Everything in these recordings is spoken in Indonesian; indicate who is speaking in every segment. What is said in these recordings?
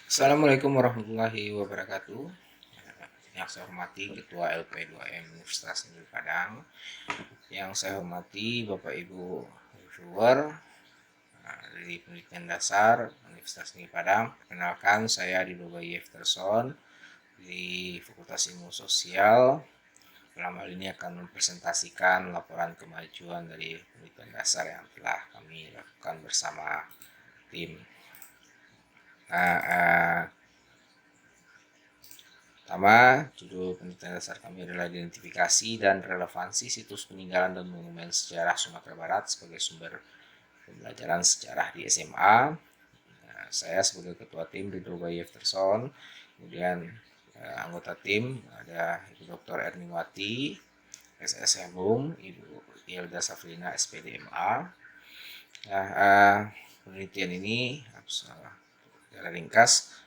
Speaker 1: Assalamualaikum warahmatullahi wabarakatuh. Yang saya hormati Ketua LP2M Universitas Negeri Padang, yang saya hormati Bapak Ibu reviewer dari pendidikan dasar Universitas Negeri Padang. Kenalkan, saya Didoba Jefferson di Fakultas Ilmu Sosial. Dalam hal ini akan mempresentasikan laporan kemajuan dari pendidikan dasar yang telah kami lakukan bersama tim. Pertama, judul penelitian dasar kami adalah identifikasi dan relevansi situs peninggalan dan monumen sejarah Sumatera Barat sebagai sumber pembelajaran sejarah di SMA. Saya sebagai ketua tim Ridho Bayi Jefferson, kemudian anggota tim ada Ibu Dr. Erniwati, SSM HUM, Ibu Yelda Safrina, SPDMA. Penelitian ini secara ringkas,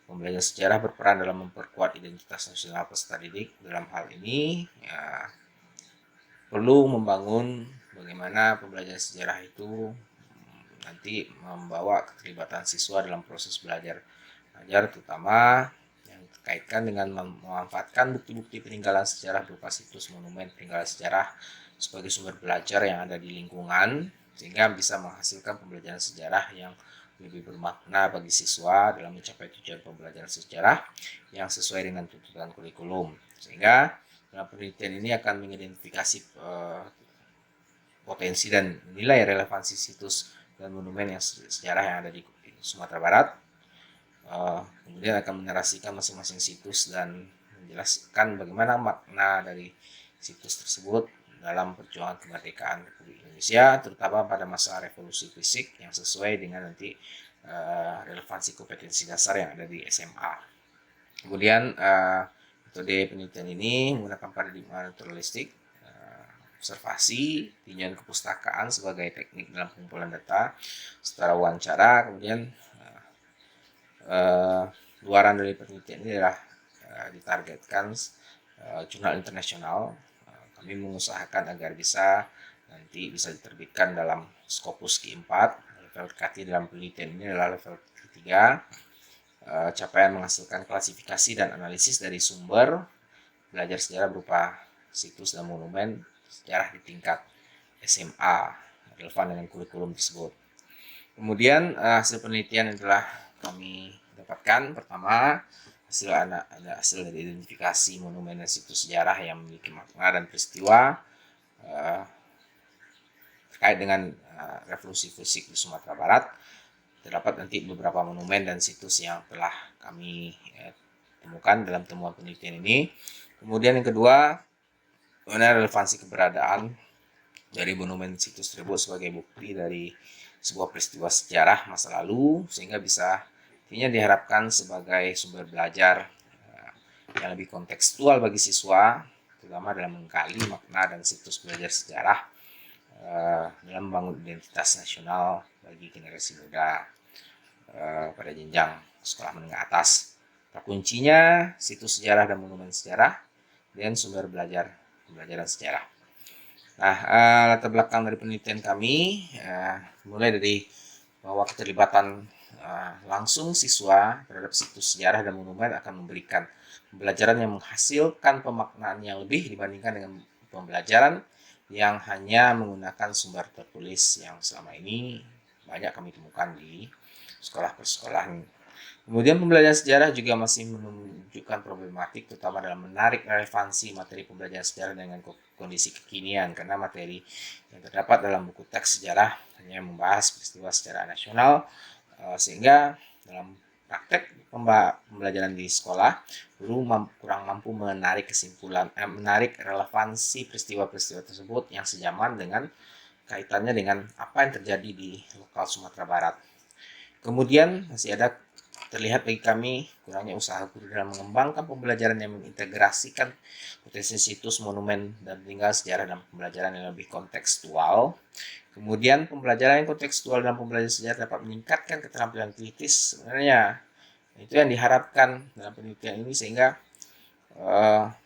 Speaker 1: pembelajaran sejarah berperan dalam memperkuat identitas nasional peserta didik. Dalam hal ini perlu membangun bagaimana pembelajaran sejarah itu nanti membawa keterlibatan siswa dalam proses belajar mengajar, terutama yang terkaitkan dengan memanfaatkan bukti-bukti peninggalan sejarah berupa situs monumen peninggalan sejarah sebagai sumber belajar yang ada di lingkungan, sehingga bisa menghasilkan pembelajaran sejarah yang lebih bermakna bagi siswa dalam mencapai tujuan pembelajaran sejarah yang sesuai dengan tuntutan kurikulum. Sehingga dalam penelitian ini akan mengidentifikasi potensi dan nilai relevansi situs dan monumen yang sejarah yang ada di Sumatera Barat. Kemudian akan menarasikan masing-masing situs dan menjelaskan bagaimana makna dari situs tersebut dalam perjuangan kemerdekaan Republik Indonesia, terutama pada masa revolusi fisik yang sesuai dengan nanti relevansi kompetensi dasar yang ada di SMA. Kemudian metode penelitian ini menggunakan paradigma naturalistik, observasi, tinjauan kepustakaan sebagai teknik dalam pengumpulan data secara wawancara. Kemudian luaran dari penelitian ini adalah ditargetkan jurnal internasional. Kami mengusahakan agar nanti bisa diterbitkan dalam Scopus Q4. Level terkati dalam penelitian ini adalah level ketiga. Capaian menghasilkan klasifikasi dan analisis dari sumber belajar sejarah berupa situs dan monumen sejarah di tingkat SMA relevan dengan kurikulum tersebut. Kemudian hasil penelitian yang telah kami dapatkan, pertama, hasil dari identifikasi monumen dan situs sejarah yang memiliki makna dan peristiwa terkait dengan revolusi fisik di Sumatera Barat. Terdapat nanti beberapa monumen dan situs yang telah kami temukan dalam temuan penelitian ini. Kemudian yang kedua, mengenai relevansi keberadaan dari monumen situs tersebut sebagai bukti dari sebuah peristiwa sejarah masa lalu, sehingga bisa artinya diharapkan sebagai sumber belajar yang lebih kontekstual bagi siswa, terutama dalam menggali makna dan situs belajar sejarah dalam membangun identitas nasional bagi generasi muda pada jenjang sekolah menengah atas. Kuncinya situs sejarah dan monumen sejarah dan sumber pembelajaran sejarah. Nah, latar belakang dari penelitian kami mulai dari bahwa keterlibatan langsung siswa terhadap situs sejarah dan monumen akan memberikan pembelajaran yang menghasilkan pemaknaan yang lebih dibandingkan dengan pembelajaran yang hanya menggunakan sumber tertulis yang selama ini banyak kami temukan di sekolah persekolahan. Kemudian pembelajaran sejarah juga masih menunjukkan problematik, terutama dalam menarik relevansi materi pembelajaran sejarah dengan kondisi kekinian, karena materi yang terdapat dalam buku teks sejarah hanya membahas peristiwa secara nasional, sehingga dalam praktek pembelajaran di sekolah, guru kurang mampu menarik relevansi peristiwa-peristiwa tersebut yang sejaman dengan kaitannya dengan apa yang terjadi di lokal Sumatera Barat. Kemudian masih ada terlihat bagi kami kurangnya usaha guru dalam mengembangkan pembelajaran yang mengintegrasikan potensi situs, monumen, dan peninggalan sejarah dalam pembelajaran yang lebih kontekstual. Kemudian pembelajaran yang kontekstual dalam pembelajaran sejarah dapat meningkatkan keterampilan kritis. Sebenarnya itu yang diharapkan dalam penelitian ini, sehingga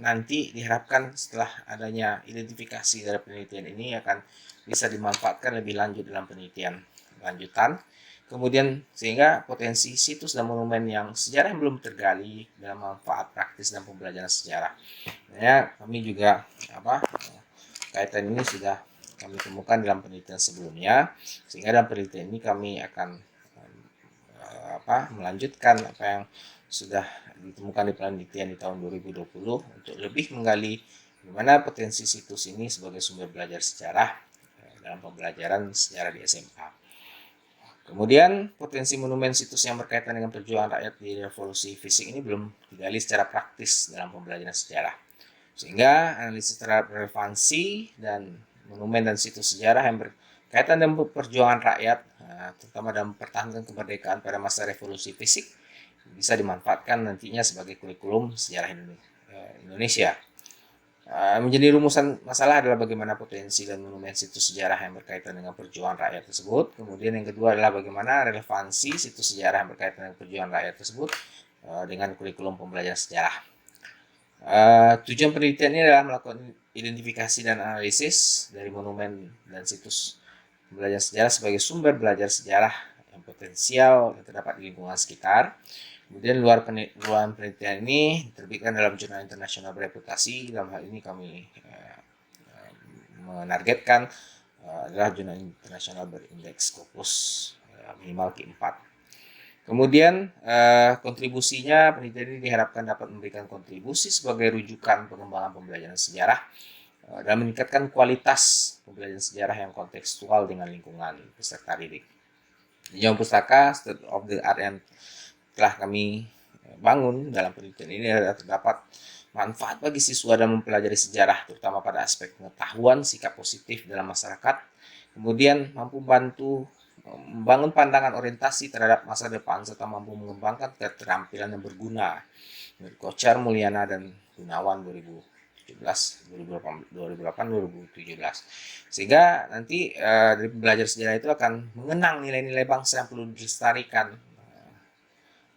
Speaker 1: nanti diharapkan setelah adanya identifikasi dari penelitian ini akan bisa dimanfaatkan lebih lanjut dalam penelitian lanjutan, Kemudian sehingga potensi situs dan monumen yang sejarah yang belum tergali dalam manfaat praktis dan pembelajaran sejarah. Ya, kami juga kaitan ini sudah kami temukan dalam penelitian sebelumnya, sehingga dalam penelitian ini kami akan melanjutkan apa yang sudah ditemukan di penelitian di tahun 2020 untuk lebih menggali bagaimana potensi situs ini sebagai sumber belajar sejarah dalam pembelajaran sejarah di SMA. Kemudian potensi monumen situs yang berkaitan dengan perjuangan rakyat di revolusi fisik ini belum digali secara praktis dalam pembelajaran sejarah. Sehingga analisis terhadap relevansi dan monumen dan situs sejarah yang berkaitan dengan perjuangan rakyat, terutama dalam mempertahankan kemerdekaan pada masa revolusi fisik, bisa dimanfaatkan nantinya sebagai kurikulum sejarah Indonesia. Menjadi rumusan masalah adalah bagaimana potensi dan monumen situs sejarah yang berkaitan dengan perjuangan rakyat tersebut. Kemudian yang kedua adalah bagaimana relevansi situs sejarah yang berkaitan dengan perjuangan rakyat tersebut dengan kurikulum pembelajaran sejarah. Tujuan penelitian ini adalah melakukan identifikasi dan analisis dari monumen dan situs pembelajaran sejarah sebagai sumber belajar sejarah yang potensial yang terdapat di lingkungan sekitar. Kemudian luar penelitian ini diterbitkan dalam jurnal internasional bereputasi. Dalam hal ini kami menargetkan adalah jurnal internasional berindeks Scopus minimal Q4. Kemudian kontribusinya penelitian ini diharapkan dapat memberikan kontribusi sebagai rujukan pengembangan pembelajaran sejarah dan meningkatkan kualitas pembelajaran sejarah yang kontekstual dengan lingkungan peserta didik. Jurnal pustaka State of the Art yang telah kami bangun dalam penelitian ini terdapat manfaat bagi siswa dalam mempelajari sejarah, terutama pada aspek pengetahuan, sikap positif dalam masyarakat, kemudian mampu membantu membangun pandangan orientasi terhadap masa depan, serta mampu mengembangkan keterampilan yang berguna. Menurut Kocar, Mulyana, dan Gunawan 2017, 2008, 2017. Sehingga nanti dari pembelajar sejarah itu akan mengenang nilai-nilai bangsa yang perlu dilestarikan.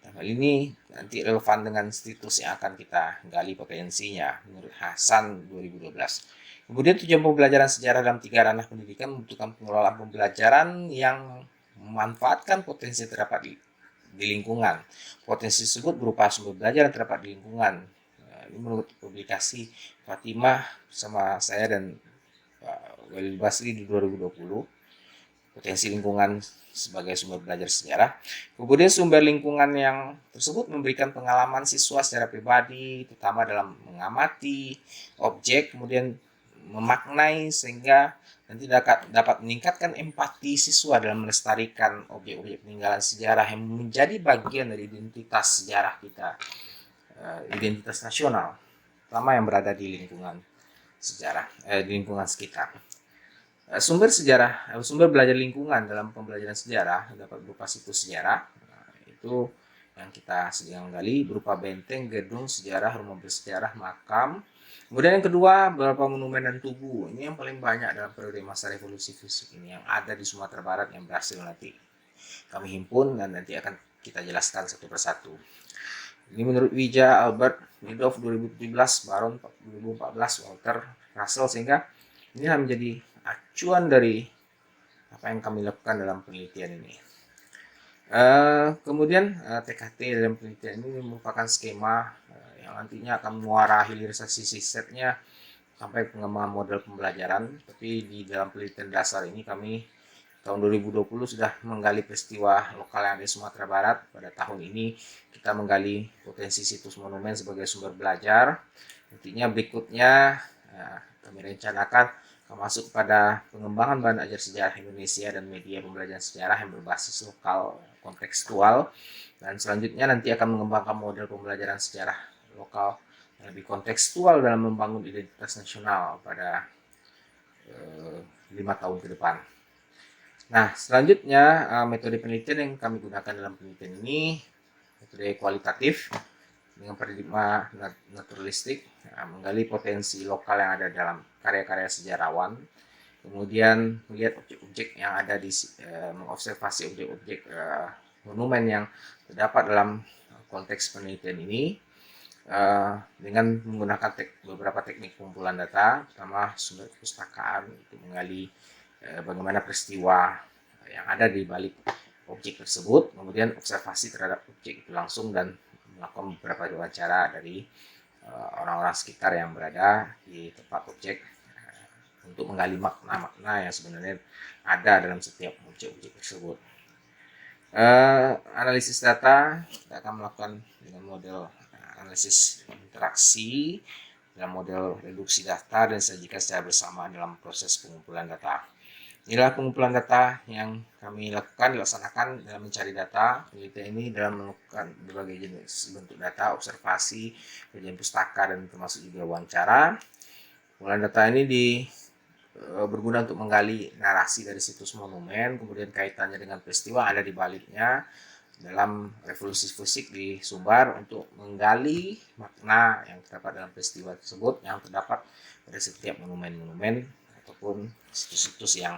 Speaker 1: Hal ini nanti relevan dengan situs yang akan kita gali potensinya menurut Hasan 2012. Kemudian tujuan pembelajaran sejarah dalam 3 ranah pendidikan membutuhkan pengelolaan pembelajaran yang memanfaatkan potensi yang terdapat di lingkungan. Potensi tersebut berupa sumber belajar yang terdapat di lingkungan. Ini menurut publikasi Fatimah bersama saya dan Pak Walid Basri di 2020. Potensi lingkungan sebagai sumber belajar sejarah. Kemudian sumber lingkungan yang tersebut memberikan pengalaman siswa secara pribadi, terutama dalam mengamati objek, kemudian memaknai sehingga nanti dapat meningkatkan empati siswa dalam melestarikan objek-objek peninggalan sejarah yang menjadi bagian dari identitas sejarah kita, identitas nasional, terutama yang berada di lingkungan sejarah, di lingkungan sekitar. Sumber belajar lingkungan dalam pembelajaran sejarah dapat berupa situs sejarah, itu yang kita sedang gali, berupa benteng, gedung sejarah, rumah bersejarah, makam. Kemudian yang kedua, beberapa monumen dan tugu. Ini yang paling banyak dalam periode masa revolusi fisik ini yang ada di Sumatera Barat yang berhasil nanti kami himpun dan nanti akan kita jelaskan satu persatu. Ini menurut Wija, Albert, Nidov 2017, Baron 2014, Walter, Russell, sehingga ini menjadi acuan dari apa yang kami lakukan dalam penelitian ini. Kemudian TKT dalam penelitian ini merupakan skema yang nantinya akan muara hilirisasi setnya sampai pengembangan model pembelajaran. Tapi di dalam penelitian dasar ini kami tahun 2020 sudah menggali peristiwa lokal yang ada di Sumatera Barat. Pada tahun ini kita menggali potensi situs monumen sebagai sumber belajar. Nantinya berikutnya kami rencanakan masuk pada pengembangan bahan ajar sejarah Indonesia dan media pembelajaran sejarah yang berbasis lokal kontekstual, dan selanjutnya nanti akan mengembangkan model pembelajaran sejarah lokal yang lebih kontekstual dalam membangun identitas nasional pada 5 tahun ke depan. Nah, selanjutnya metode penelitian yang kami gunakan dalam penelitian ini metode kualitatif dengan paradigma naturalistik, menggali potensi lokal yang ada dalam karya-karya sejarawan, kemudian melihat objek-objek yang ada di mengobservasi objek-objek monumen yang terdapat dalam konteks penelitian ini dengan menggunakan beberapa teknik pengumpulan data, pertama sumber perpustakaan untuk menggali bagaimana peristiwa yang ada di balik objek tersebut, kemudian observasi terhadap objek itu langsung dan melakukan beberapa wawancara dari orang-orang sekitar yang berada di tempat objek untuk menggali makna-makna yang sebenarnya ada dalam setiap objek-objek tersebut. Analisis data kita akan melakukan dengan model analisis interaksi dalam model reduksi data dan disajikan secara bersama dalam proses pengumpulan data. Inilah pengumpulan data yang kami dilaksanakan dalam mencari data. Penelitian ini dalam melakukan berbagai jenis bentuk data, observasi, kajian pustaka, dan termasuk juga wawancara. Pengumpulan data ini berguna untuk menggali narasi dari situs monumen, kemudian kaitannya dengan peristiwa ada di baliknya dalam revolusi fisik di Sumbar untuk menggali makna yang terdapat dalam peristiwa tersebut yang terdapat pada setiap monumen-monumen ataupun situs-situs yang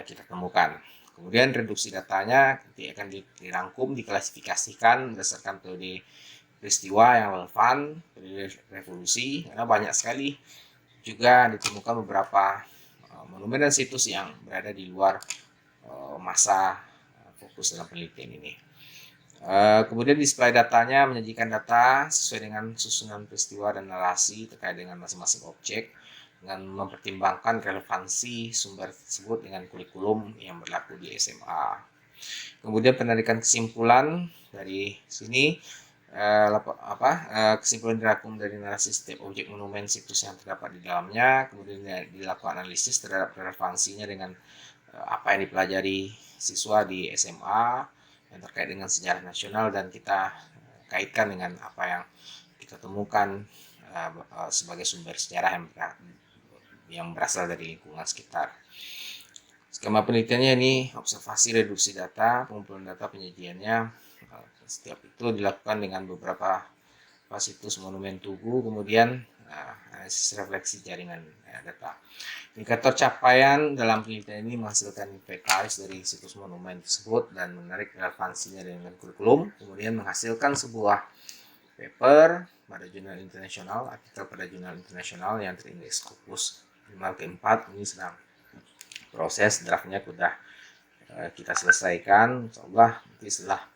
Speaker 1: kita temukan. Kemudian reduksi datanya nanti akan dirangkum, diklasifikasikan berdasarkan periode peristiwa yang relevan, periode revolusi, karena banyak sekali juga ditemukan beberapa monumen dan situs yang berada di luar masa fokus dalam penelitian ini. Kemudian display datanya menyajikan data sesuai dengan susunan peristiwa dan narasi terkait dengan masing-masing objek dengan mempertimbangkan relevansi sumber tersebut dengan kurikulum yang berlaku di SMA. Kemudian penarikan kesimpulan dari sini kesimpulan dirangkum dari narasi setiap objek monumen situs yang terdapat di dalamnya, kemudian dilakukan analisis terhadap relevansinya dengan apa yang dipelajari siswa di SMA yang terkait dengan sejarah nasional dan kita kaitkan dengan apa yang kita temukan sebagai sumber sejarah yang berasal dari lingkungan sekitar. Skema penelitiannya ini observasi, reduksi data, pengumpulan data, penyajiannya. Setiap itu dilakukan dengan beberapa situs monumen Tugu, kemudian analisis refleksi jaringan data. Indikator capaian dalam penelitian ini menghasilkan inventaris dari situs monumen tersebut dan menarik relevansinya dengan kurikulum, kemudian menghasilkan sebuah paper pada jurnal internasional, artikel pada jurnal internasional yang terindeks Scopus 5/4. Ini sedang proses, draftnya sudah kita selesaikan. Insyaallah nanti setelah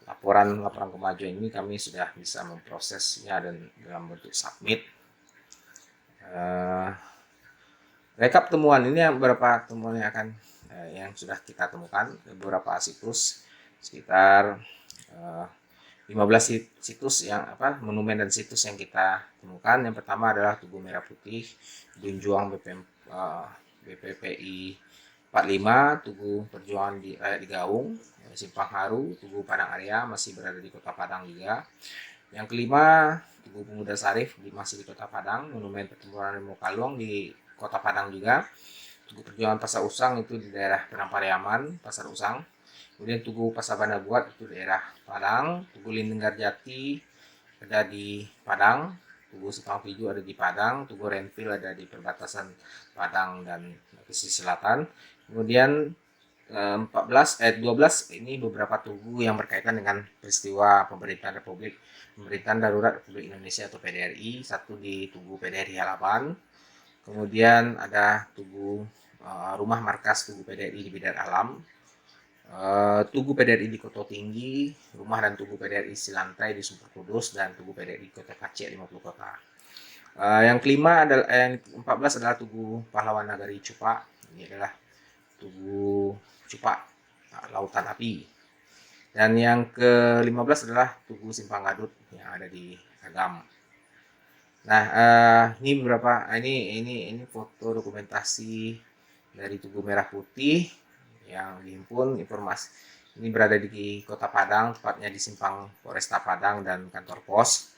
Speaker 1: laporan kemajuan ini kami sudah bisa memprosesnya dan dalam bentuk submit. Rekap temuan ini beberapa temuan yang akan yang sudah kita temukan beberapa situs sekitar 15 situs yang monumen dan situs yang kita temukan. Yang pertama adalah Tugu Merah Putih, Dunjuang BPPI 45, Tugu Perjuangan di Gaung, Simpang Haru, Tugu Padang Arya masih berada di Kota Padang juga. Yang kelima, Tugu Pemuda Sarif masih di Kota Padang, Monumen Pertempuran Remo Kalong di Kota Padang juga. Tugu Perjuangan Pasar Usang itu di daerah Penang Pasar Usang. Kemudian Tugu Pasar Banda Buat itu daerah Padang. Tugu Lindenggar Jati ada di Padang. Tugu Simpang Piju ada di Padang. Tugu Renville ada di perbatasan Padang dan pesisir selatan. Kemudian 12 ini beberapa tugu yang berkaitan dengan peristiwa pemerintahan darurat Republik Indonesia atau PDRI. Satu di Tugu PDRI Halapan, kemudian ada Tugu rumah markas Tugu PDRI di Bidar Alam, Tugu PDRI di Koto Tinggi, rumah dan Tugu PDRI Silantai di Sumpur Kudus, dan Tugu PDRI Kota Kacek 50 Kota. Yang kelima adalah yang 14 adalah Tugu Pahlawan Nagari Cupak. Ini adalah Tugu Cupak Lautan Api. Dan yang ke-15 adalah Tugu Simpang Gadut yang ada di Agam. Nah, ini beberapa ini foto dokumentasi dari Tugu Merah Putih yang dihimpun. Informasi ini berada di Kota Padang, tepatnya di Simpang Polresta Padang dan kantor pos.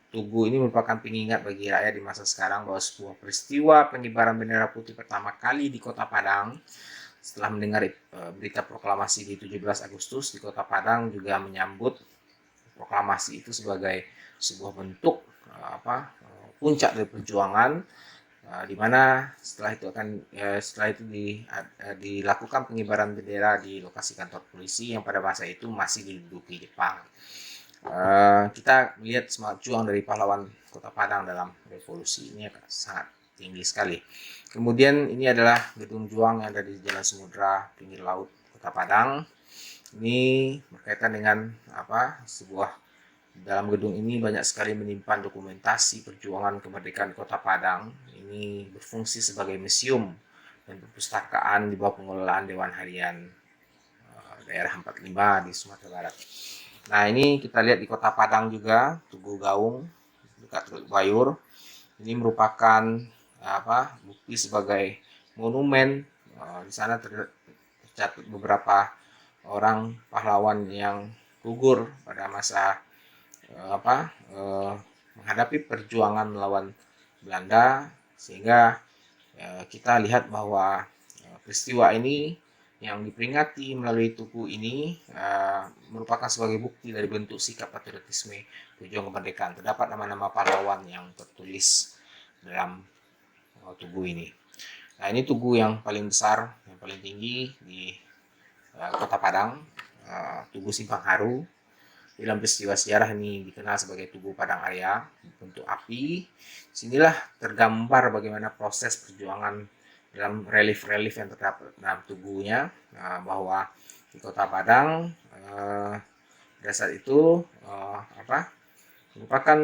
Speaker 1: Tugu ini merupakan pengingat bagi rakyat di masa sekarang bahwa sebuah peristiwa pengibaran bendera putih pertama kali di Kota Padang setelah mendengar berita proklamasi di 17 Agustus di Kota Padang juga menyambut proklamasi itu sebagai sebuah bentuk puncak dari perjuangan, di mana setelah itu dilakukan pengibaran bendera di lokasi kantor polisi yang pada masa itu masih diduduki Jepang. Kita lihat semangat juang dari pahlawan Kota Padang dalam revolusi ini sangat tinggi sekali. Kemudian ini adalah gedung juang yang ada di Jalan Samudra, pinggir laut Kota Padang. Ini berkaitan dengan sebuah dalam gedung ini banyak sekali menyimpan dokumentasi perjuangan kemerdekaan Kota Padang. Ini berfungsi sebagai museum dan perpustakaan di bawah pengelolaan Dewan Harian daerah 45 di Sumatera Barat. Nah, ini kita lihat di Kota Padang juga, Tugu Gaung dekat Teluk Bayur. Ini merupakan bukti sebagai monumen. Di sana tercatat beberapa orang pahlawan yang gugur pada masa menghadapi perjuangan melawan Belanda, sehingga kita lihat bahwa peristiwa ini yang diperingati melalui tugu ini merupakan sebagai bukti dari bentuk sikap patriotisme pejuang kemerdekaan. Terdapat nama-nama pahlawan yang tertulis dalam tugu ini. Nah, ini tugu yang paling besar, yang paling tinggi di Kota Padang, Tugu Simpang Haru. Dalam peristiwa sejarah ini dikenal sebagai Tugu Padang Arya, bentuk api. Sinilah tergambar bagaimana proses perjuangan dalam relief-relief yang terdapat dalam tubuhnya, bahwa di Kota Padang pada saat itu merupakan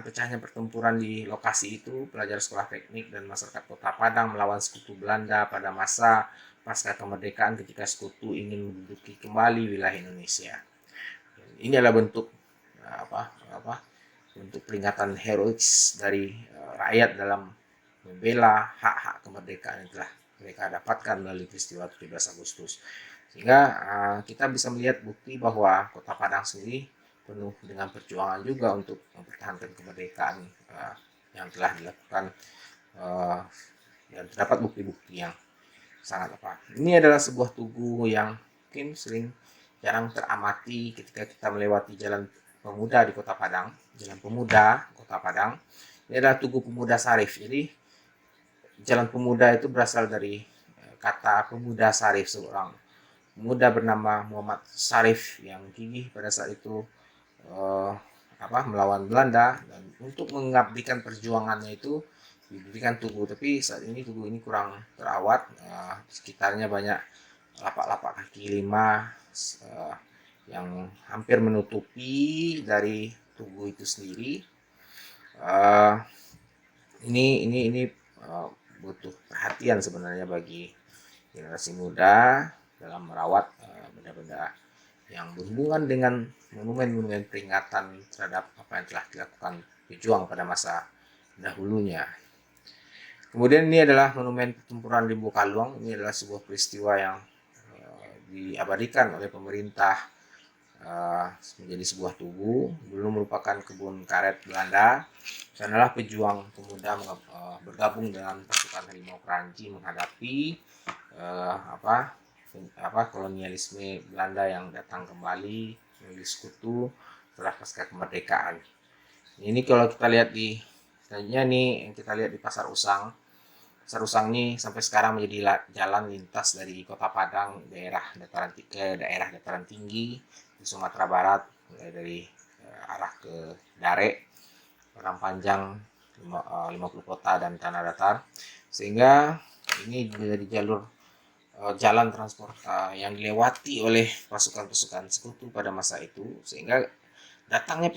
Speaker 1: pecahnya pertempuran di lokasi itu. Pelajar sekolah teknik dan masyarakat Kota Padang melawan sekutu Belanda pada masa pasca kemerdekaan ketika sekutu ingin menduduki kembali wilayah Indonesia. Ini adalah bentuk bentuk peringatan herois dari rakyat dalam membela hak-hak kemerdekaan yang telah mereka dapatkan melalui peristiwa 17 Agustus. Sehingga kita bisa melihat bukti bahwa Kota Padang sendiri penuh dengan perjuangan juga untuk mempertahankan kemerdekaan yang telah dilakukan, dan terdapat bukti-bukti yang sangat Ini adalah sebuah tugu yang mungkin jarang teramati ketika kita melewati Jalan Pemuda di Kota Padang. Jalan Pemuda Kota Padang ini adalah Tugu Pemuda Sarif. Jadi Jalan Pemuda itu berasal dari kata pemuda Sarif, seorang pemuda bernama Muhammad Sarif yang gigih pada saat itu melawan Belanda, dan untuk mengabdikan perjuangannya itu didirikan tugu. Tapi saat ini tugu ini kurang terawat, sekitarnya banyak lapak-lapak kaki lima yang hampir menutupi dari tugu itu sendiri. Ini butuh perhatian sebenarnya bagi generasi muda dalam merawat benda-benda yang berhubungan dengan monumen-monumen peringatan terhadap apa yang telah dilakukan pejuang pada masa dahulunya. Kemudian ini adalah monumen pertempuran Limbu Kaluang. Ini adalah sebuah peristiwa yang diabadikan oleh pemerintah menjadi sebuah tugu. Dulu merupakan kebun karet Belanda. Sanalah pejuang pemuda bergabung dengan pasukan Harimau Kranji menghadapi kolonialisme Belanda yang datang kembali melalui sekutu setelah pasca kemerdekaan. Ini kalau kita lihat yang kita lihat di Pasar Usang. Pasar Usang ini sampai sekarang menjadi jalan lintas dari Kota Padang daerah dataran tinggi di Sumatera Barat, dari arah ke Dare, orang panjang 50 kota dan tanah datar, sehingga ini menjadi jalur jalan transport yang dilewati oleh pasukan-pasukan sekutu pada masa itu, sehingga datangnya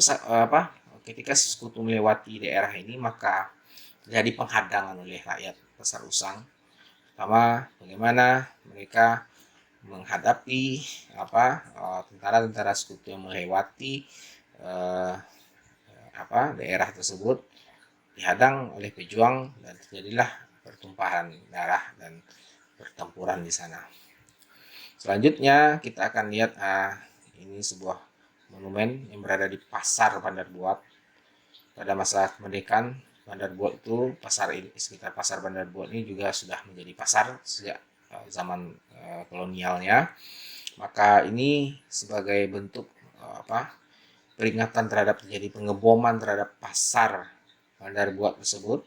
Speaker 1: ketika sekutu melewati daerah ini, maka terjadi penghadangan oleh rakyat Pasar Usang. Pertama, bagaimana mereka menghadapi tentara-tentara sekutu yang melewati daerah tersebut, dihadang oleh pejuang, dan terjadilah pertumpahan darah dan pertempuran di sana. Selanjutnya kita akan lihat ini sebuah monumen yang berada di Pasar Bandar Buat. Pada masa kemerdekaan, Bandar Buat itu sekitar Pasar Bandar Buat ini juga sudah menjadi pasar sejak zaman kolonialnya. Maka ini sebagai bentuk peringatan terhadap terjadi pengeboman terhadap Pasar Bandar Buat tersebut.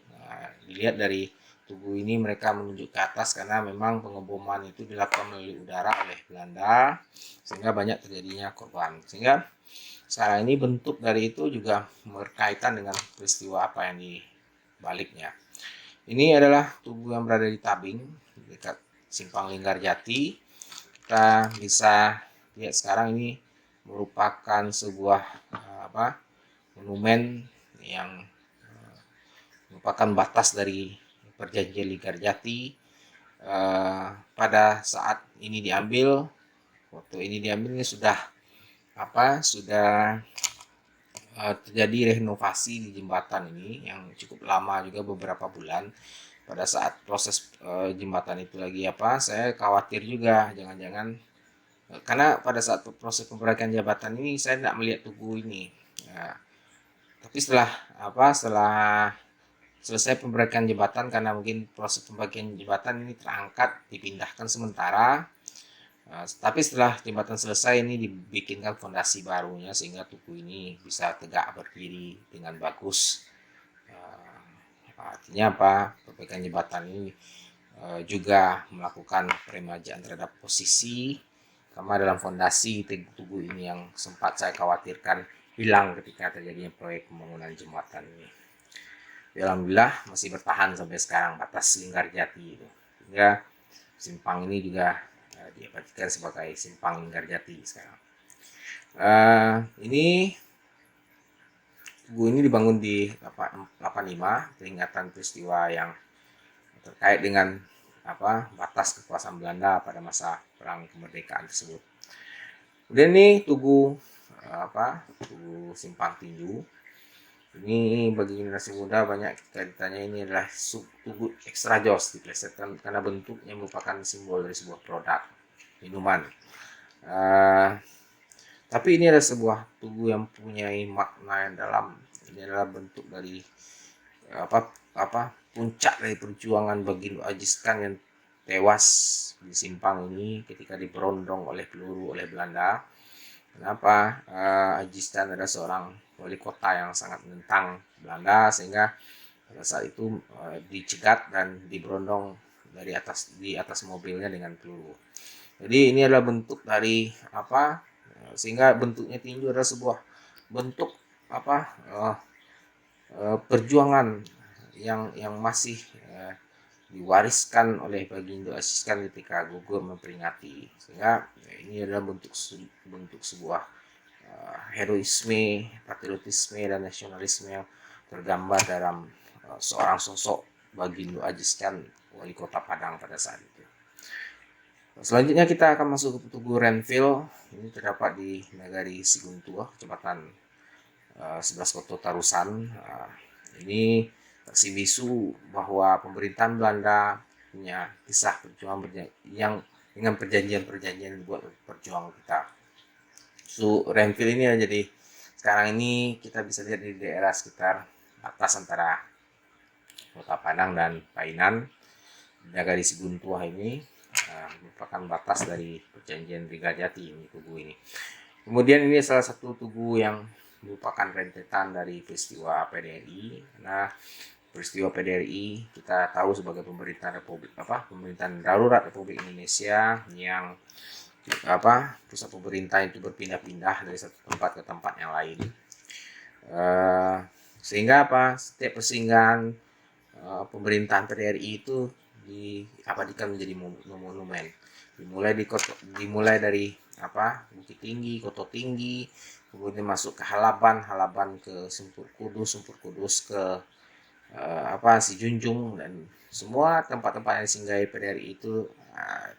Speaker 1: Dilihat dari tugu ini, mereka menunjuk ke atas karena memang pengeboman itu dilakukan melalui udara oleh Belanda, sehingga banyak terjadinya korban. Sehingga sekarang ini bentuk dari itu juga berkaitan dengan peristiwa apa yang di baliknya. Ini adalah tugu yang berada di Tabing, dekat Simpang Linggarjati. kita bisa lihat sekarang ini merupakan sebuah monumen yang merupakan batas dari perjanjian Linggarjati. Pada saat ini diambil, foto ini diambil ini sudah terjadi renovasi di jembatan ini yang cukup lama juga, beberapa bulan. Pada saat proses jembatan itu lagi saya khawatir juga jangan-jangan karena pada saat proses pemberhentian jabatan ini saya tidak melihat tugu ini. Nah, tapi setelah selesai pemberhentian jembatan, karena mungkin proses pembagian jembatan ini terangkat dipindahkan sementara. Tapi setelah jembatan selesai ini dibikinkan fondasi barunya sehingga tugu ini bisa tegak berdiri dengan bagus. Artinya perbaikan jembatan ini juga melakukan peremajaan terhadap posisi karena dalam fondasi tugu ini yang sempat saya khawatirkan hilang ketika terjadinya proyek pembangunan jembatan ini. Alhamdulillah masih bertahan sampai sekarang batas Linggarjati itu. Sehingga simpang ini juga diartikan sebagai simpang Linggarjati sekarang. Tugu ini dibangun di 85 peringatan peristiwa yang terkait dengan batas kekuasaan Belanda pada masa perang kemerdekaan tersebut. Kemudian ini tugu Simpang Tinju. Ini bagi generasi muda banyak kita ditanya ini adalah tugu extra jos diplesetkan karena bentuknya merupakan simbol dari sebuah produk minuman. Tapi ini adalah sebuah tugu yang mempunyai makna yang dalam. Ini adalah bentuk dari puncak dari perjuangan Bagindu Ajis Khan yang tewas di Simpang ini ketika diberondong oleh peluru oleh Belanda. Kenapa? Ajis Khan adalah seorang wali kota yang sangat menentang Belanda sehingga pada saat itu dicegat dan diberondong di atas mobilnya dengan peluru. Jadi ini adalah bentuk dari sehingga bentuknya tinju adalah sebuah bentuk perjuangan yang masih diwariskan oleh Bagindu Ajis Khan ketika gugur memperingati, sehingga ini adalah bentuk sebuah heroisme, patriotisme dan nasionalisme yang tergambar dalam seorang sosok Bagindu Ajis Khan, wali kota Padang pada saat itu. Selanjutnya kita akan masuk ke Tugu Renville. Ini terdapat di Nagari Siguntua, Kecamatan 11 Koto Tarusan. Ini saksi bisu bahwa pemerintahan Belanda punya kisah perjuangan yang dengan perjanjian-perjanjian dibuat perjuangan kita. Renville ini jadi sekarang ini kita bisa lihat di daerah sekitar batas antara Kota Padang dan Painan. Nagari Siguntua ini merupakan batas dari perjanjian Linggarjati ini, tugu ini. Kemudian ini salah satu tugu yang merupakan rentetan dari peristiwa PDRI. Nah, peristiwa PDRI kita tahu sebagai pemerintahan darurat Republik Indonesia yang pusat pemerintah itu berpindah-pindah dari satu tempat ke tempat yang lain. Sehingga setiap persinggahan pemerintahan PDRI itu diabadikan menjadi monumen. Dimulai dari Bukit Tinggi, Koto Tinggi, kemudian masuk ke Halaban ke Sempur Kudus ke Sijunjung, dan semua tempat-tempat yang disinggahi PDRI itu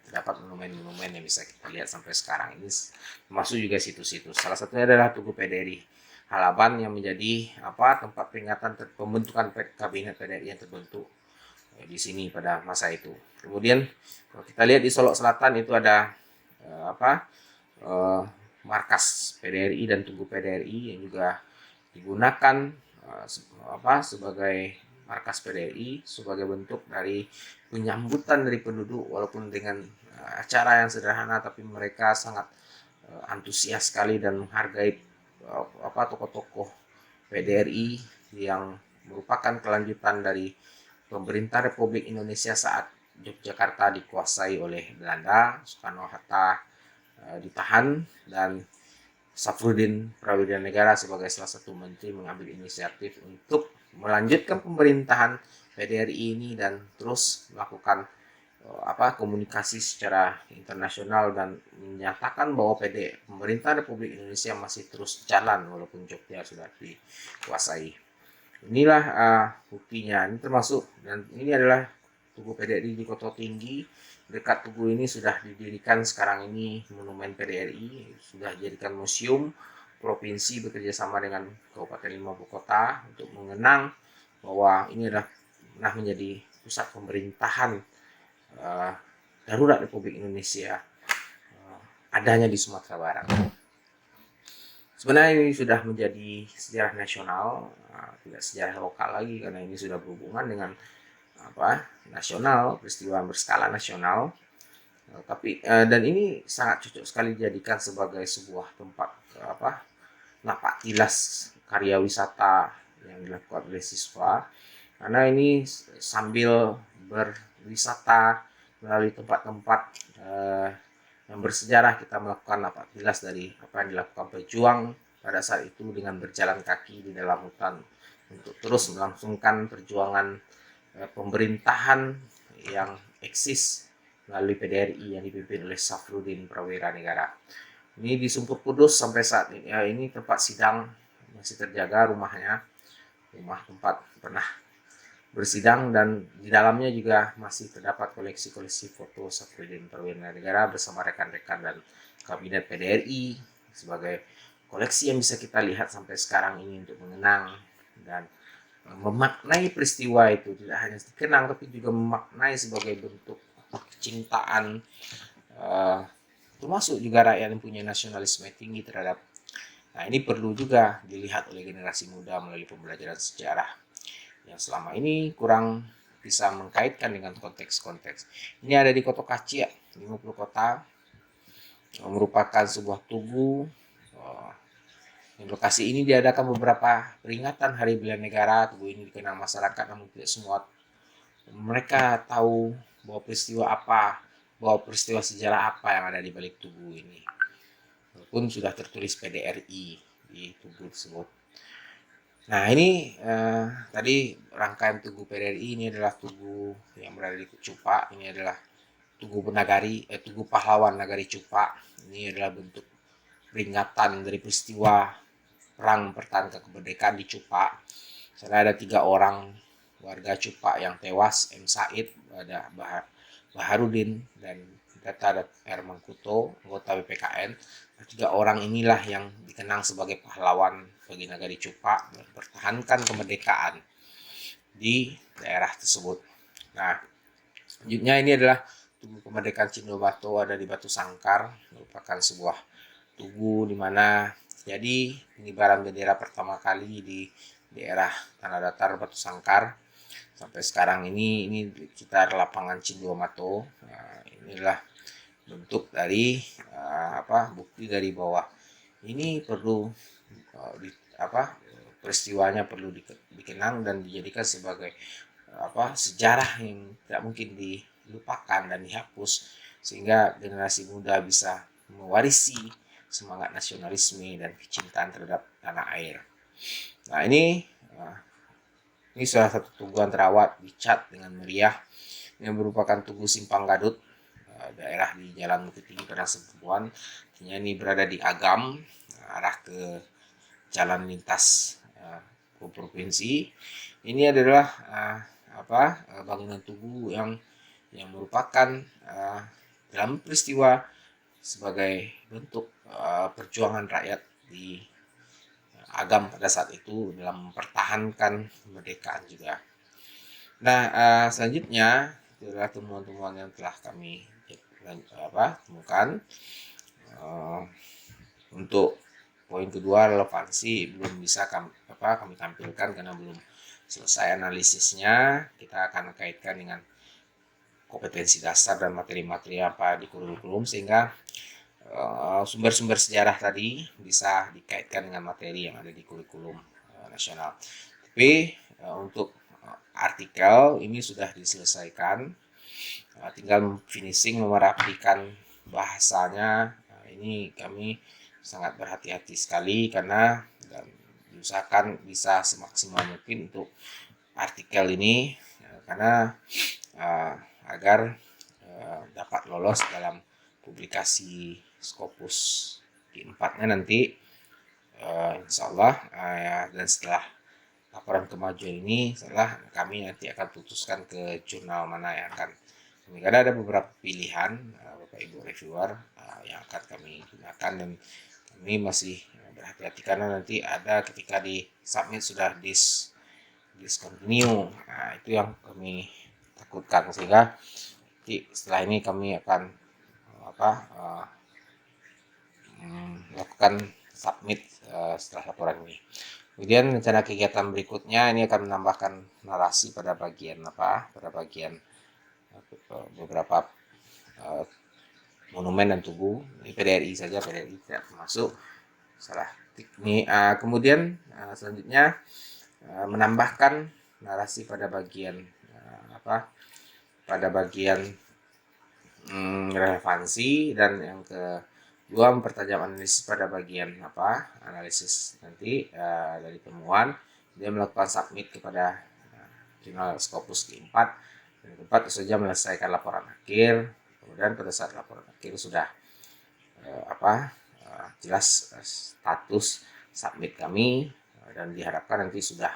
Speaker 1: terdapat monumen-monumen yang bisa kita lihat sampai sekarang ini, termasuk juga situs-situs. Salah satunya adalah Tugu PDRI Halaban yang menjadi tempat peringatan pembentukan kabinet PDRI yang terbentuk di sini pada masa itu. Kemudian kalau kita lihat di Solok Selatan itu ada markas PDRI dan Tugu PDRI yang juga digunakan sebagai markas PDRI sebagai bentuk dari penyambutan dari penduduk, walaupun dengan acara yang sederhana, tapi mereka sangat antusias sekali dan menghargai tokoh-tokoh PDRI yang merupakan kelanjutan dari pemerintah Republik Indonesia saat Yogyakarta dikuasai oleh Belanda. Soekarno-Hatta ditahan dan Safruddin Prawidanegara sebagai salah satu menteri mengambil inisiatif untuk melanjutkan pemerintahan PDRI ini dan terus melakukan komunikasi secara internasional dan menyatakan bahwa pemerintah Republik Indonesia masih terus jalan walaupun Jogja sudah dikuasai. Inilah buktinya. Ini termasuk, dan ini adalah Tugu PDRI di Kota Tinggi. Dekat tugu ini sudah didirikan sekarang ini monumen PDRI, sudah dijadikan museum. Provinsi bekerja sama dengan Kabupaten 5 Kota untuk mengenang bahwa ini adalah pernah menjadi pusat pemerintahan darurat Republik Indonesia adanya di Sumatera Barat. Sebenarnya ini sudah menjadi sejarah nasional, tidak sejarah lokal lagi karena ini sudah berhubungan dengan nasional, peristiwa berskala nasional. Dan ini sangat cocok sekali dijadikan sebagai sebuah tempat napak tilas karya wisata yang dilakukan oleh siswa, karena ini sambil berwisata melalui tempat-tempat yang bersejarah, kita melakukan napak tilas dari apa yang dilakukan pejuang pada saat itu dengan berjalan kaki di dalam hutan untuk terus melangsungkan perjuangan pemerintahan yang eksis melalui PDRI yang dipimpin oleh Safruddin Prawira Negara. Ini di Sumber Kudus sampai saat ini, ini tempat sidang masih terjaga rumahnya, rumah tempat pernah bersidang, dan di dalamnya juga masih terdapat koleksi-koleksi foto Safruddin Prawira Negara bersama rekan-rekan dan kabinet PDRI sebagai koleksi yang bisa kita lihat sampai sekarang ini untuk mengenang dan memaknai peristiwa itu, tidak hanya dikenang tapi juga memaknai sebagai bentuk kecintaan, termasuk juga rakyat yang punya nasionalisme tinggi terhadap. Nah, ini perlu juga dilihat oleh generasi muda melalui pembelajaran sejarah yang selama ini kurang bisa mengkaitkan dengan konteks-konteks. Ini ada di Kota Kacia, 50 Kota, merupakan sebuah tugu. Di lokasi ini diadakan beberapa peringatan Hari Bela Negara. Tugu ini dikenal masyarakat, namun tidak semua mereka tahu bahwa peristiwa sejarah apa yang ada di balik tugu ini. Walaupun sudah tertulis PDRI di tugu tersebut. Nah, ini tadi rangkaian tugu PDRI. Ini adalah tugu yang berada di Cupa. Ini adalah tugu tugu pahlawan Nagari Cupa. Ini adalah bentuk peringatan dari peristiwa perang mempertahankan kemerdekaan di Cupa. Sana ada 3 orang warga Cupa yang tewas, M. Said, ada Baharudin, dan ada R. Mangkuto, anggota BPKN. 3 orang inilah yang dikenang sebagai pahlawan bagi Nagari Cupa mempertahankan kemerdekaan di daerah tersebut. Nah, selanjutnya ini adalah Tugu Kemerdekaan Cindobatu, ada di Batu Sangkar, merupakan sebuah tugu di mana jadi pengibaran bendera pertama kali di daerah tanah datar Batu Sangkar. Sampai sekarang ini sekitar lapangan Cindomato. Nah, inilah bentuk dari bukti dari bahwa ini perlu peristiwanya perlu dikenang dan dijadikan sebagai sejarah yang tidak mungkin dilupakan dan dihapus, sehingga generasi muda bisa mewarisi semangat nasionalisme dan kecintaan terhadap tanah air. Nah, ini salah satu tugu yang terawat, dicat dengan meriah, yang merupakan Tugu Simpang Gadut, daerah di Jalan Bukit Tinggi Peranasepuan. Ini berada di Agam, arah ke jalan lintas ke provinsi. Ini adalah bangunan tugu yang merupakan dalam peristiwa sebagai bentuk perjuangan rakyat di Agam pada saat itu dalam mempertahankan kemerdekaan juga. Nah, selanjutnya adalah temuan-temuan yang telah kami temukan. Untuk poin kedua, relevansi belum bisa kami tampilkan karena belum selesai analisisnya. Kita akan kaitkan dengan kompetensi dasar dan materi-materi apa di kurikulum, sehingga sumber-sumber sejarah tadi bisa dikaitkan dengan materi yang ada di kurikulum nasional. Tapi untuk artikel ini sudah diselesaikan, tinggal finishing merapikan bahasanya. Ini kami sangat berhati-hati sekali karena diusahakan bisa semaksimal mungkin untuk artikel ini, karena agar dapat lolos dalam publikasi Scopus Q4-nya nanti, insya Allah. Dan setelah laporan kemajuan ini, setelah kami nanti akan putuskan ke jurnal mana yang akan kami, karena ada beberapa pilihan Bapak Ibu reviewer yang akan kami gunakan, dan kami masih berhati-hati karena nanti ada ketika di submit sudah discontinue. Nah, itu yang kami takutkan, sehingga setelah ini kami akan melakukan submit setelah laporan ini. Kemudian rencana kegiatan berikutnya ini akan menambahkan narasi pada bagian beberapa monumen dan tugu. Ini PDRI saja, PDRI tidak termasuk. Salah. Ini kemudian selanjutnya menambahkan narasi pada bagian relevansi, dan yang kedua mempertajam analisis pada bagian analisis nanti dari temuan. Dia melakukan submit kepada jurnal Scopus Q4, dan keempat saja menyelesaikan laporan akhir. Kemudian pada saat laporan akhir sudah jelas status submit kami, dan diharapkan nanti sudah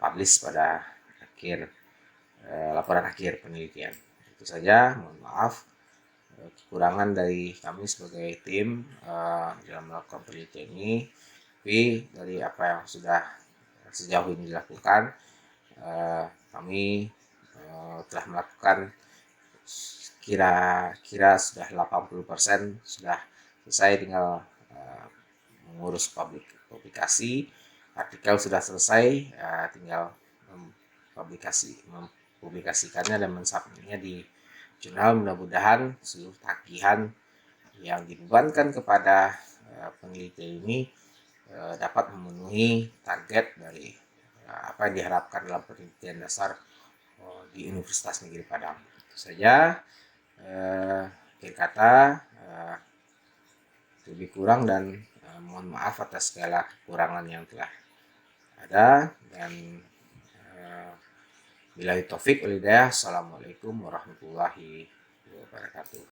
Speaker 1: publish pada akhir laporan akhir penelitian. Itu saja, mohon maaf kekurangan dari kami sebagai tim dalam melakukan penelitian ini. Tapi dari apa yang sudah sejauh ini dilakukan, kami telah melakukan kira-kira sudah 80% sudah selesai, tinggal mengurus publikasi. Artikel sudah selesai, tinggal mempublikasikannya dan mensubmitnya di jurnal. Mudah-mudahan seluruh tagihan yang dibebankan kepada peneliti ini dapat memenuhi target dari apa yang diharapkan dalam penelitian dasar di Universitas Negeri Padang. Itu saja, akhir kata, lebih kurang dan mohon maaf atas segala kekurangan yang telah ada, dan billahi taufik wal hidayah. Assalamualaikum warahmatullahi wabarakatuh.